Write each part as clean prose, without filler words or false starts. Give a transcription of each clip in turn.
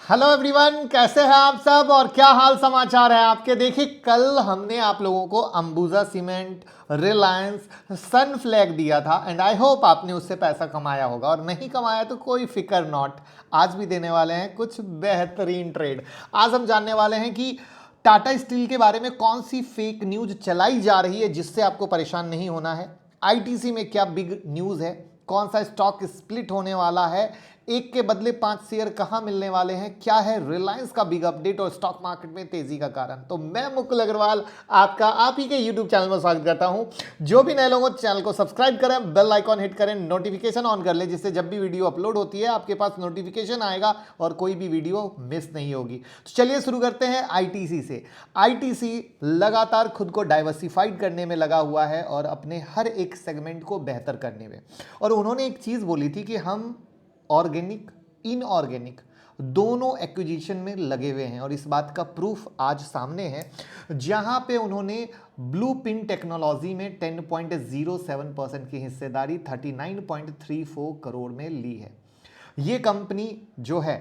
Hello everyone, कैसे हैं आप सब और क्या हाल समाचार है आपके। देखिए, कल हमने आप लोगों को अंबुजा सीमेंट, रिलायंस, सन फ्लैग दिया था एंड आई होप आपने उससे पैसा कमाया होगा, और नहीं कमाया तो कोई फिक्र नॉट। आज भी देने वाले हैं कुछ बेहतरीन ट्रेड। आज हम जानने वाले हैं कि टाटा स्टील के बारे में कौन सी फेक न्यूज चलाई जा रही है जिससे आपको परेशान नहीं होना है। आईटीसी में क्या बिग न्यूज है, कौन सा स्टॉक स्प्लिट होने वाला है, एक के बदले 5 शेयर कहां मिलने वाले हैं, क्या है रिलायंस का बिग अपडेट और स्टॉक मार्केट में तेजी का कारण। तो मैं मुकुल अग्रवाल आपका आप ही के यूट्यूब चैनल में स्वागत करता हूं। जो भी नए लोगों चैनल को सब्सक्राइब करें, बेल आइकॉन हिट करें, नोटिफिकेशन ऑन कर लें, जिससे जब भी वीडियो अपलोड होती है आपके पास नोटिफिकेशन आएगा और कोई भी वीडियो मिस नहीं होगी। तो चलिए शुरू करते हैं आईटीसी से। आईटीसी लगातार खुद को डाइवर्सिफाइड करने में लगा हुआ है और अपने हर एक सेगमेंट को बेहतर करने में। और उन्होंने एक चीज बोली थी कि हम ऑर्गेनिक, इनऑर्गेनिक दोनों एक्विजिशन में लगे हुए हैं, और इस बात का प्रूफ आज सामने है, जहां पे उन्होंने ब्लूप्रिंट टेक्नोलॉजी में 10.07% की हिस्सेदारी 39.34 करोड़ में ली है। ये कंपनी जो है,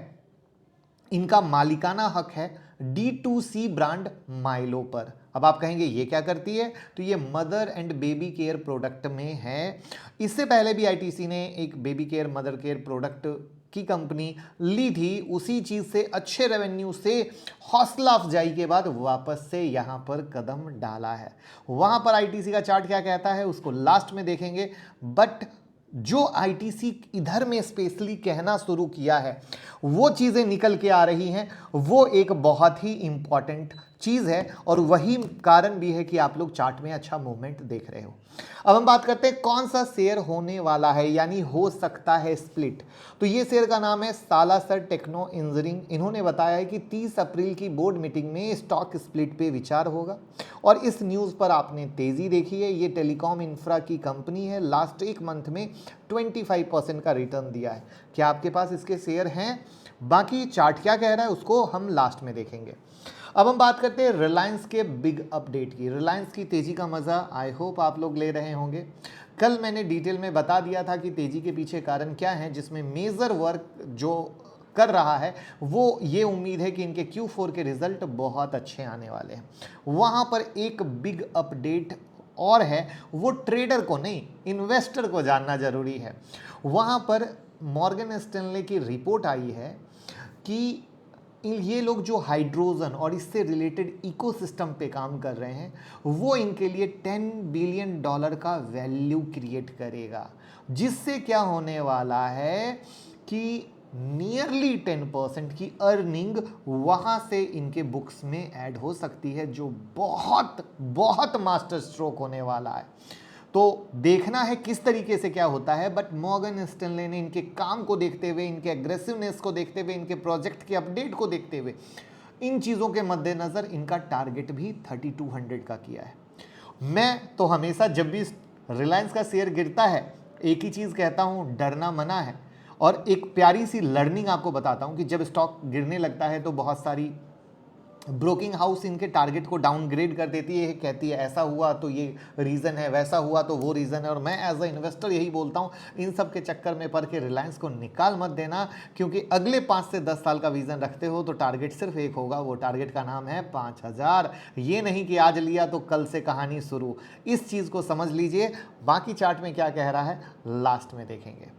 इनका मालिकाना हक है D2C ब्रांड माइलो पर। अब आप कहेंगे ये क्या करती है, तो ये mother and baby care product में है। इससे पहले भी आईटीसी ने एक baby care, mother care product की कंपनी ली थी। उसी चीज से अच्छे रेवेन्यू से हौसला अफजाई के बाद वापस से यहां पर कदम डाला है। वहां पर आईटीसी का चार्ट क्या कहता है उसको लास्ट में देखेंगे, बट जो आईटीसी इधर में स्पेशली कहना शुरू किया है वो चीज़ें निकल के आ रही हैं, वो एक बहुत ही इंपॉर्टेंट चीज़ है, और वही कारण भी है कि आप लोग चार्ट में अच्छा मूवमेंट देख रहे हो। अब हम बात करते हैं कौन सा शेयर होने वाला है, यानी हो सकता है स्प्लिट। तो ये शेयर का नाम है सालासर टेक्नो इंजीनियरिंग। इन्होंने बताया है कि 30 अप्रैल की बोर्ड मीटिंग में स्टॉक स्प्लिट पे विचार होगा, और इस न्यूज़ पर आपने तेज़ी देखी है। ये टेलीकॉम इंफ्रा की कंपनी है, लास्ट एक मंथ में 25% का रिटर्न दिया है। क्या आपके पास इसके शेयर हैं? बाकी चार्ट क्या कह रहा है उसको हम लास्ट में देखेंगे। अब हम बात करते हैं रिलायंस के बिग अपडेट की। रिलायंस की तेज़ी का मज़ा आई होप आप लोग ले रहे होंगे। कल मैंने डिटेल में बता दिया था कि तेज़ी के पीछे कारण क्या है, जिसमें मेजर वर्क जो कर रहा है वो ये उम्मीद है कि इनके Q4 के रिजल्ट बहुत अच्छे आने वाले हैं। वहाँ पर एक बिग अपडेट और है, वो ट्रेडर को नहीं, इन्वेस्टर को जानना जरूरी है। वहाँ पर मॉर्गन स्टैनले की रिपोर्ट आई है कि ये लोग जो हाइड्रोजन और इससे रिलेटेड इकोसिस्टम पे काम कर रहे हैं, वो इनके लिए $10 बिलियन का वैल्यू क्रिएट करेगा, जिससे क्या होने वाला है कि नियरली 10% की अर्निंग वहां से इनके बुक्स में ऐड हो सकती है, जो बहुत बहुत मास्टर स्ट्रोक होने वाला है। तो देखना है किस तरीके से क्या होता है, बट मॉर्गन स्टैनले ने इनके काम को देखते हुए, इनके एग्रेसिवनेस को देखते हुए, इनके प्रोजेक्ट के अपडेट को देखते हुए, इन चीज़ों के मद्देनज़र इनका टारगेट भी 3200 का किया है। मैं तो हमेशा जब भी रिलायंस का शेयर गिरता है एक ही चीज़ कहता हूँ, डरना मना है। और एक प्यारी सी लर्निंग आपको बताता हूँ कि जब स्टॉक गिरने लगता है तो बहुत सारी ब्रोकिंग हाउस इनके टारगेट को डाउनग्रेड कर देती है, कहती है ऐसा हुआ तो ये रीज़न है, वैसा हुआ तो वो रीज़न है। और मैं एज अ इन्वेस्टर यही बोलता हूँ, इन सब के चक्कर में पड़ के रिलायंस को निकाल मत देना, क्योंकि अगले 5 से 10 साल का विजन रखते हो तो टारगेट सिर्फ एक होगा, वो टारगेट का नाम है 5000। ये नहीं कि आज लिया तो कल से कहानी शुरू। इस चीज़ को समझ लीजिए। बाकी चार्ट में क्या कह रहा है लास्ट में देखेंगे।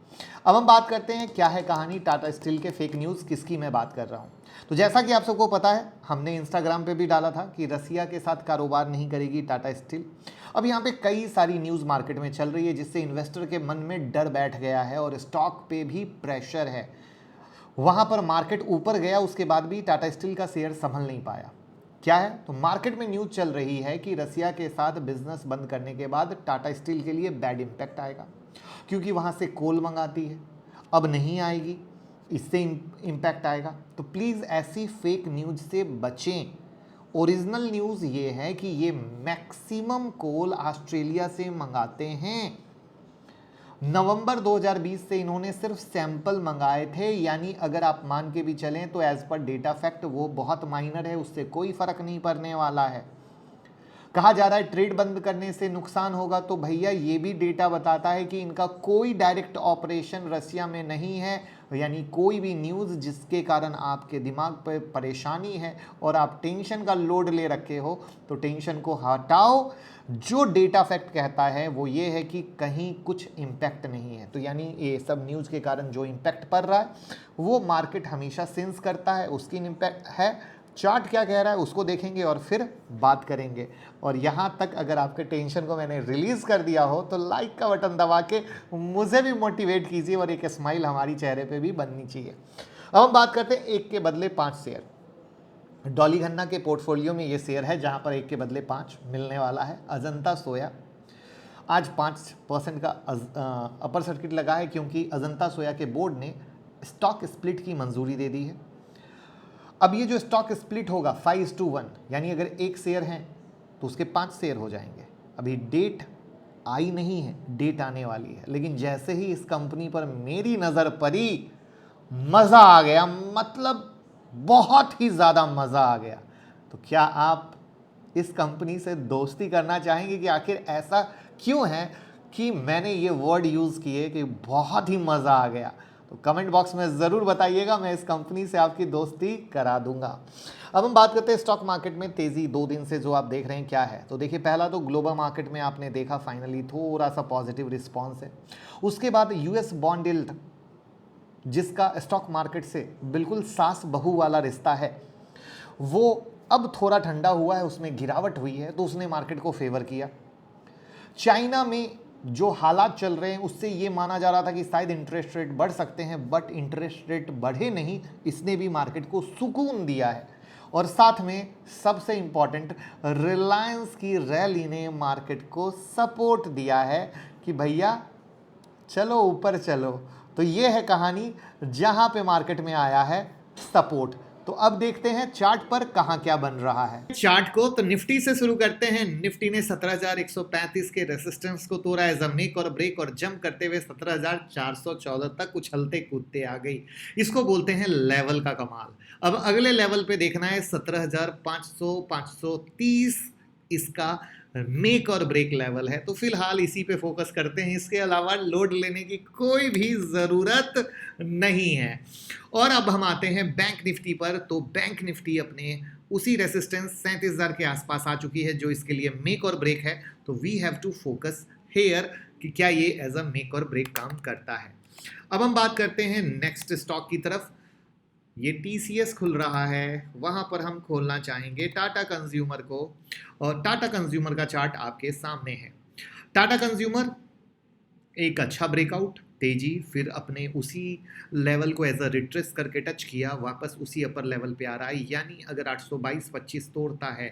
अब हम बात करते हैं क्या है कहानी टाटा स्टील के फेक न्यूज़ किसकी मैं बात कर रहा हूँ। तो जैसा कि आप सबको पता है, हमने इंस्टाग्राम पे भी डाला था कि रसिया के साथ कारोबार नहीं करेगी टाटा स्टील। अब यहाँ पे कई सारी न्यूज़ मार्केट में चल रही है, जिससे इन्वेस्टर के मन में डर बैठ गया है और स्टॉक पे भी प्रेशर है। वहाँ पर मार्केट ऊपर गया, उसके बाद भी टाटा स्टील का शेयर संभल नहीं पाया। क्या है, तो मार्केट में न्यूज़ चल रही है कि रसिया के साथ बिजनेस बंद करने के बाद टाटा स्टील के लिए बैड इम्पैक्ट आएगा, क्योंकि वहाँ से कोल मंगाती है, अब नहीं आएगी, इससे इम्पैक्ट आएगा। तो प्लीज़ ऐसी फेक न्यूज़ से बचें। ओरिजिनल न्यूज़ ये है कि ये मैक्सिमम कोल ऑस्ट्रेलिया से मंगाते हैं। नवंबर 2020 से इन्होंने सिर्फ सैंपल मंगाए थे, यानी अगर आप मान के भी चलें तो एज पर डेटा फैक्ट वो बहुत माइनर है, उससे कोई फर्क नहीं पड़ने वाला है। कहा जा रहा है ट्रेड बंद करने से नुकसान होगा, तो भैया ये भी डेटा बताता है कि इनका कोई डायरेक्ट ऑपरेशन रसिया में नहीं है। यानी कोई भी न्यूज़ जिसके कारण आपके दिमाग पर परेशानी है और आप टेंशन का लोड ले रखे हो, तो टेंशन को हटाओ। जो डेटा फैक्ट कहता है वो ये है कि कहीं कुछ इम्पैक्ट नहीं है। तो यानी ये सब न्यूज़ के कारण जो इम्पैक्ट पड़ रहा है वो मार्केट हमेशा सेंस करता है, उसकी इम्पैक्ट है। चार्ट क्या कह रहा है उसको देखेंगे और फिर बात करेंगे। और यहाँ तक अगर आपके टेंशन को मैंने रिलीज़ कर दिया हो तो लाइक का बटन दबा के मुझे भी मोटिवेट कीजिए और एक स्माइल हमारी चेहरे पे भी बननी चाहिए। अब हम बात करते हैं एक के बदले 5 शेयर। डॉली खन्ना के पोर्टफोलियो में ये शेयर है जहाँ पर एक के बदले 5 मिलने वाला है। अजंता सोया आज 5% का अपर सर्किट लगा है क्योंकि अजंता सोया के बोर्ड ने स्टॉक स्प्लिट की मंजूरी दे दी है। अब ये जो स्टॉक स्प्लिट होगा 5:1, यानी अगर एक शेयर है तो उसके 5 शेयर हो जाएंगे। अभी डेट आई नहीं है, डेट आने वाली है, लेकिन जैसे ही इस कंपनी पर मेरी नज़र पड़ी मज़ा आ गया, मतलब बहुत ही ज़्यादा मज़ा आ गया। तो क्या आप इस कंपनी से दोस्ती करना चाहेंगे कि आखिर ऐसा क्यों है कि मैंने ये वर्ड यूज़ किए कि बहुत ही मज़ा आ गया? तो कमेंट बॉक्स में ज़रूर बताइएगा, मैं इस कंपनी से आपकी दोस्ती करा दूंगा। अब हम बात करते हैं स्टॉक मार्केट में तेज़ी 2 दिन से जो आप देख रहे हैं क्या है। तो देखिए, पहला तो ग्लोबल मार्केट में आपने देखा फाइनली थोड़ा सा पॉजिटिव रिस्पॉन्स है। उसके बाद यूएस बॉन्ड यील्ड, जिसका स्टॉक मार्केट से बिल्कुल सास बहू वाला रिश्ता है, वो अब थोड़ा ठंडा हुआ है, उसमें गिरावट हुई है, तो उसने मार्केट को फेवर किया। चाइना में जो हालात चल रहे हैं उससे ये माना जा रहा था कि शायद इंटरेस्ट रेट बढ़ सकते हैं, बट इंटरेस्ट रेट बढ़े नहीं, इसने भी मार्केट को सुकून दिया है। और साथ में सबसे इंपॉर्टेंट, रिलायंस की रैली ने मार्केट को सपोर्ट दिया है कि भैया चलो ऊपर चलो। तो ये है कहानी जहां पे मार्केट में आया है सपोर्ट। तो अब देखते हैं चार्ट पर कहां क्या बन रहा है। चार्ट को तो निफ्टी से शुरू करते हैं। निफ्टी ने 17,135 के रेसिस्टेंस को तोड़ा है, मेक और ब्रेक, और जंप करते हुए 17,414 तक उछलते कूदते आ गई। इसको बोलते हैं लेवल का कमाल। अब अगले लेवल पे देखना है 17,500, 530 इसका मेक और ब्रेक लेवल है। तो फिलहाल इसी पे फोकस करते हैं, इसके अलावा लोड लेने की कोई भी ज़रूरत नहीं है। और अब हम आते हैं बैंक निफ्टी पर। तो बैंक निफ्टी अपने उसी रेसिस्टेंस 37,000 के आसपास आ चुकी है जो इसके लिए मेक और ब्रेक है। तो we have to focus here कि क्या ये as a make or break काम करता है। अब हम बात करते हैं नेक्स्ट स्टॉक की तरफ। ये टीसीएस खुल रहा है, वहां पर हम खोलना चाहेंगे टाटा कंज्यूमर को, और टाटा कंज्यूमर का चार्ट आपके सामने है। टाटा कंज्यूमर एक अच्छा ब्रेकआउट, तेजी, फिर अपने उसी लेवल को एज अ रिट्रेस करके टच किया, वापस उसी अपर लेवल पे आ रहा है। यानी अगर 822.25 तोड़ता है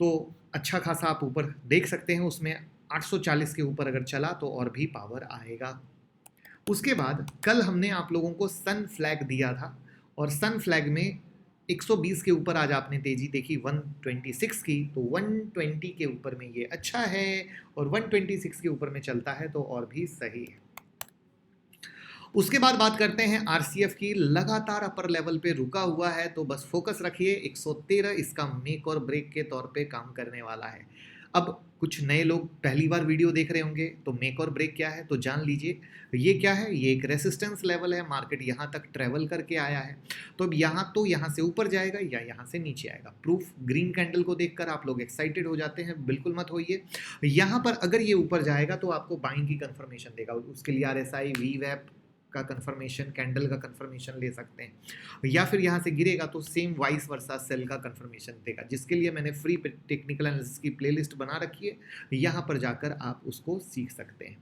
तो अच्छा खासा आप ऊपर देख सकते हैं। उसमें 840 के ऊपर अगर चला तो और भी पावर आएगा। उसके बाद कल हमने आप लोगों को सन फ्लैग दिया था, और सन फ्लैग में 120 के ऊपर आज आपने तेजी देखी 126 की। तो 120 के ऊपर में ये अच्छा है, और 126 के ऊपर में चलता है तो और भी सही है। उसके बाद बात करते हैं आरसीएफ की। लगातार अपर लेवल पे रुका हुआ है, तो बस फोकस रखिए। 113 इसका मेक और ब्रेक के तौर पे काम करने वाला है। अब कुछ नए लोग पहली बार वीडियो देख रहे होंगे, तो मेक और ब्रेक क्या है तो जान लीजिए। ये क्या है, ये एक रेसिस्टेंस लेवल है। मार्केट यहाँ तक ट्रेवल करके आया है, तो अब यहाँ से ऊपर जाएगा या यहाँ से नीचे आएगा। प्रूफ ग्रीन कैंडल को देखकर आप लोग एक्साइटेड हो जाते हैं, बिल्कुल मत होइए। यहाँ पर अगर ये ऊपर जाएगा तो आपको बाइंग की कंफर्मेशन देगा। उसके लिए आरएसआई, वीवैप का कंफर्मेशन, कैंडल का कंफर्मेशन ले सकते हैं, या फिर यहाँ से गिरेगा तो सेम वाइस वर्सा सेल का कंफर्मेशन देगा, जिसके लिए मैंने फ्री टेक्निकल एनालिसिस की प्लेलिस्ट बना रखी है, यहाँ पर जाकर आप उसको सीख सकते हैं।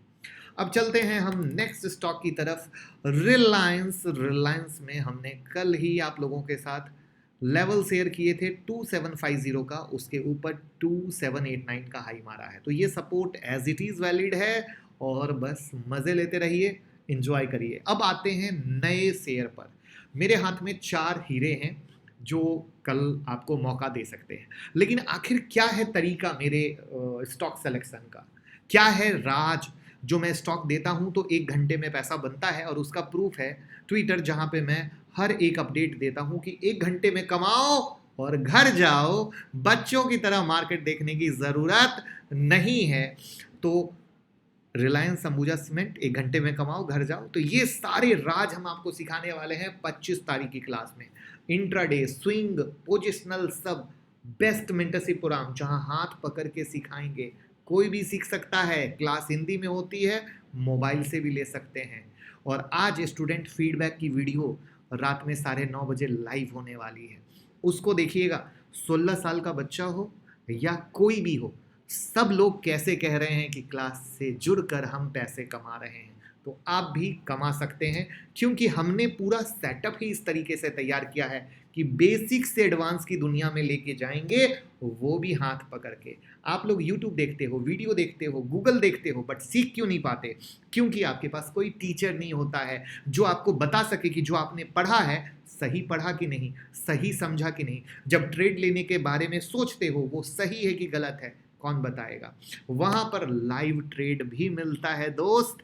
अब चलते हैं हम नेक्स्ट स्टॉक की तरफ, रिलायंस। रिलायंस में हमने कल ही आप लोगों के साथ लेवल शेयर किए थे 2750 का, उसके ऊपर 2789 का हाई मारा है। तो ये support as it is valid है, और बस मजे लेते रहिए, एंजॉय करिए। अब आते हैं नए शेयर पर। मेरे हाथ में 4 हीरे हैं जो कल आपको मौका दे सकते हैं। लेकिन आखिर क्या है तरीका मेरे स्टॉक सिलेक्शन का, क्या है राज जो मैं स्टॉक देता हूं तो 1 घंटे में पैसा बनता है? और उसका प्रूफ है ट्विटर, जहां पे मैं हर एक अपडेट देता हूं कि 1 घंटे में कमाओ और घर जाओ, बच्चों की तरह मार्केट देखने की ज़रूरत नहीं है। तो रिलायंस अंबुजा सीमेंट, 1 घंटे में कमाओ, घर जाओ। तो ये सारे राज हम आपको सिखाने वाले हैं 25 तारीख की क्लास में। इंट्राडे, स्विंग, पोजिशनल, सब बेस्ट मेंटरशिप प्रोग्राम जहां हाथ पकड़ के सिखाएंगे। कोई भी सीख सकता है, क्लास हिंदी में होती है, मोबाइल से भी ले सकते हैं। और आज स्टूडेंट फीडबैक की वीडियो रात में 9:30 बजे लाइव होने वाली है, उसको देखिएगा। 16 साल का बच्चा हो या कोई भी हो, सब लोग कैसे कह रहे हैं कि क्लास से जुड़कर हम पैसे कमा रहे हैं। तो आप भी कमा सकते हैं, क्योंकि हमने पूरा सेटअप ही इस तरीके से तैयार किया है कि बेसिक से एडवांस की दुनिया में लेके जाएंगे, वो भी हाथ पकड़ के। आप लोग यूट्यूब देखते हो, वीडियो देखते हो, गूगल देखते हो, बट सीख क्यों नहीं पाते? क्योंकि आपके पास कोई टीचर नहीं होता है जो आपको बता सके कि जो आपने पढ़ा है सही पढ़ा कि नहीं, सही समझा कि नहीं। जब ट्रेड लेने के बारे में सोचते हो वो सही है कि गलत है, कौन बताएगा? वहां पर लाइव ट्रेड भी मिलता है दोस्त,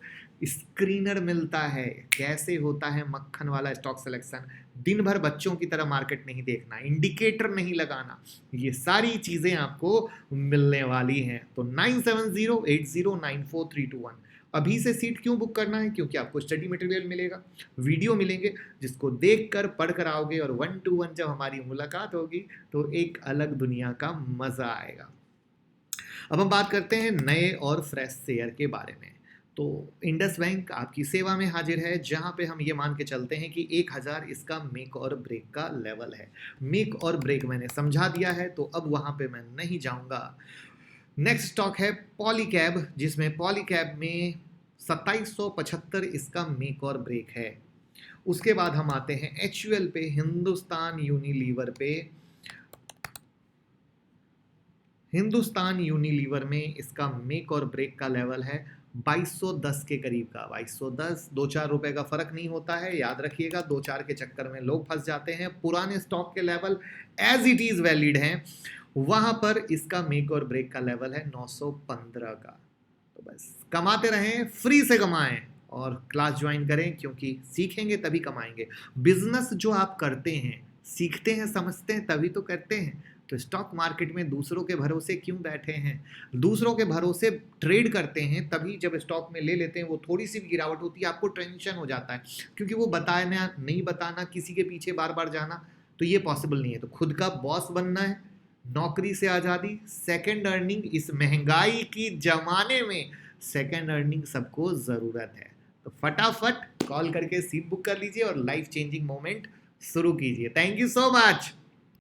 स्क्रीनर मिलता है, कैसे होता है मक्खन वाला स्टॉक सिलेक्शन। दिन भर बच्चों की तरह मार्केट नहीं देखना, इंडिकेटर नहीं लगाना, ये सारी चीजें आपको मिलने वाली हैं। तो 9708094321 अभी से सीट क्यों बुक करना है? क्योंकि आपको स्टडी मटेरियल मिलेगा, वीडियो मिलेंगे, जिसको देखकर पढ़कर आओगे, और 1 to 1 जब हमारी मुलाकात होगी तो एक अलग दुनिया का मजा आएगा। अब हम बात करते हैं नए और फ्रेश शेयर के बारे में। तो इंडस बैंक आपकी सेवा में हाजिर है, जहां पे हम ये मान के चलते हैं कि 1000 इसका मेक और ब्रेक का लेवल है। मेक और ब्रेक मैंने समझा दिया है, तो अब वहां पे मैं नहीं जाऊंगा। नेक्स्ट स्टॉक है पॉलीकैब, जिसमें पॉलीकैब में 2775 इसका मेक और ब्रेक है। उसके बाद हम आते हैं HUL पे, हिंदुस्तान यूनिलीवर पे। हिंदुस्तान यूनिलीवर में इसका मेक और ब्रेक का लेवल है 2210 के करीब का। 2210, 2-4 रुपए का फर्क नहीं होता है, याद रखिएगा। 2-4 के चक्कर में लोग फंस जाते हैं। पुराने स्टॉक के level as it is valid हैं, वहां पर इसका मेक और ब्रेक का लेवल है 915 का। तो बस कमाते रहें, फ्री से कमाएं और क्लास ज्वाइन करें, क्योंकि सीखेंगे तभी कमाएंगे। बिजनेस जो आप करते हैं, सीखते हैं, समझते हैं, तभी तो करते हैं। तो स्टॉक मार्केट में दूसरों के भरोसे क्यों बैठे हैं? दूसरों के भरोसे ट्रेड करते हैं, तभी जब स्टॉक में ले लेते हैं वो थोड़ी सी भी गिरावट होती है आपको टेंशन हो जाता है, क्योंकि वो बताना नहीं बताना, किसी के पीछे बार बार जाना, तो ये पॉसिबल नहीं है। तो खुद का बॉस बनना है, नौकरी से आज़ादी, सेकेंड अर्निंग। इस महंगाई की जमाने में सेकेंड अर्निंग सबको ज़रूरत है। तो फटाफट कॉल करके सीट बुक कर लीजिए और लाइफ चेंजिंग मोमेंट शुरू कीजिए। Thank you so much.